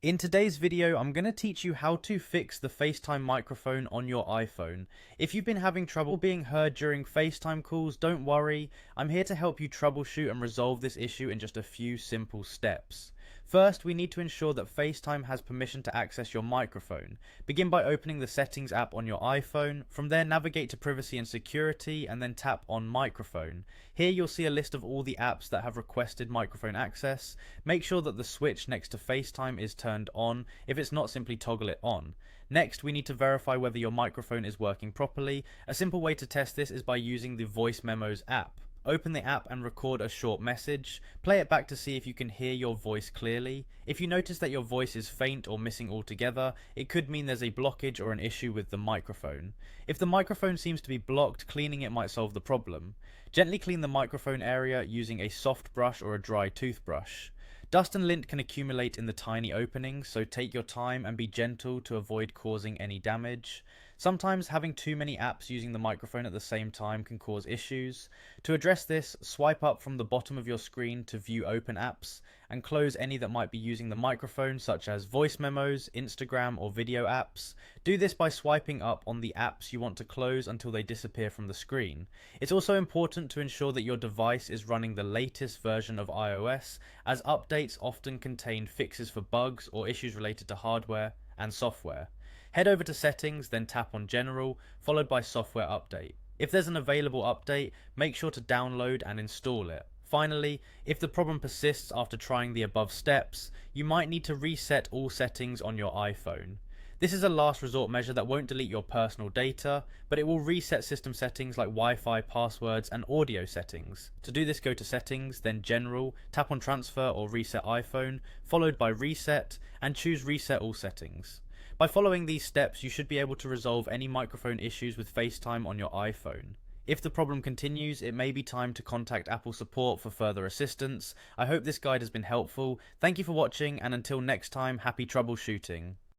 In today's video, I'm going to teach you how to fix the FaceTime microphone on your iPhone. If you've been having trouble being heard during FaceTime calls, don't worry. I'm here to help you troubleshoot and resolve this issue in just a few simple steps. First, we need to ensure that FaceTime has permission to access your microphone. Begin by opening the Settings app on your iPhone. From there, navigate to Privacy and Security and then tap on Microphone. Here you'll see a list of all the apps that have requested microphone access. Make sure that the switch next to FaceTime is turned on. If it's not, simply toggle it on. Next, we need to verify whether your microphone is working properly. A simple way to test this is by using the Voice Memos app. Open the app and record a short message. Play it back to see if you can hear your voice clearly. If you notice that your voice is faint or missing altogether, it could mean there's a blockage or an issue with the microphone. If the microphone seems to be blocked, cleaning it might solve the problem. Gently clean the microphone area using a soft brush or a dry toothbrush. Dust and lint can accumulate in the tiny openings, so take your time and be gentle to avoid causing any damage. Sometimes having too many apps using the microphone at the same time can cause issues. To address this, swipe up from the bottom of your screen to view open apps and close any that might be using the microphone, such as voice memos, Instagram or video apps. Do this by swiping up on the apps you want to close until they disappear from the screen. It's also important to ensure that your device is running the latest version of iOS, as updates often contain fixes for bugs or issues related to hardware and software. Head over to Settings, then tap on General, followed by Software Update. If there's an available update, make sure to download and install it. Finally, if the problem persists after trying the above steps, you might need to reset all settings on your iPhone. This is a last resort measure that won't delete your personal data, but it will reset system settings like Wi-Fi, passwords, and audio settings. To do this, go to Settings, then General, tap on Transfer or Reset iPhone, followed by Reset, and choose Reset All Settings. By following these steps, you should be able to resolve any microphone issues with FaceTime on your iPhone. If the problem continues, it may be time to contact Apple support for further assistance. I hope this guide has been helpful. Thank you for watching, and until next time, happy troubleshooting.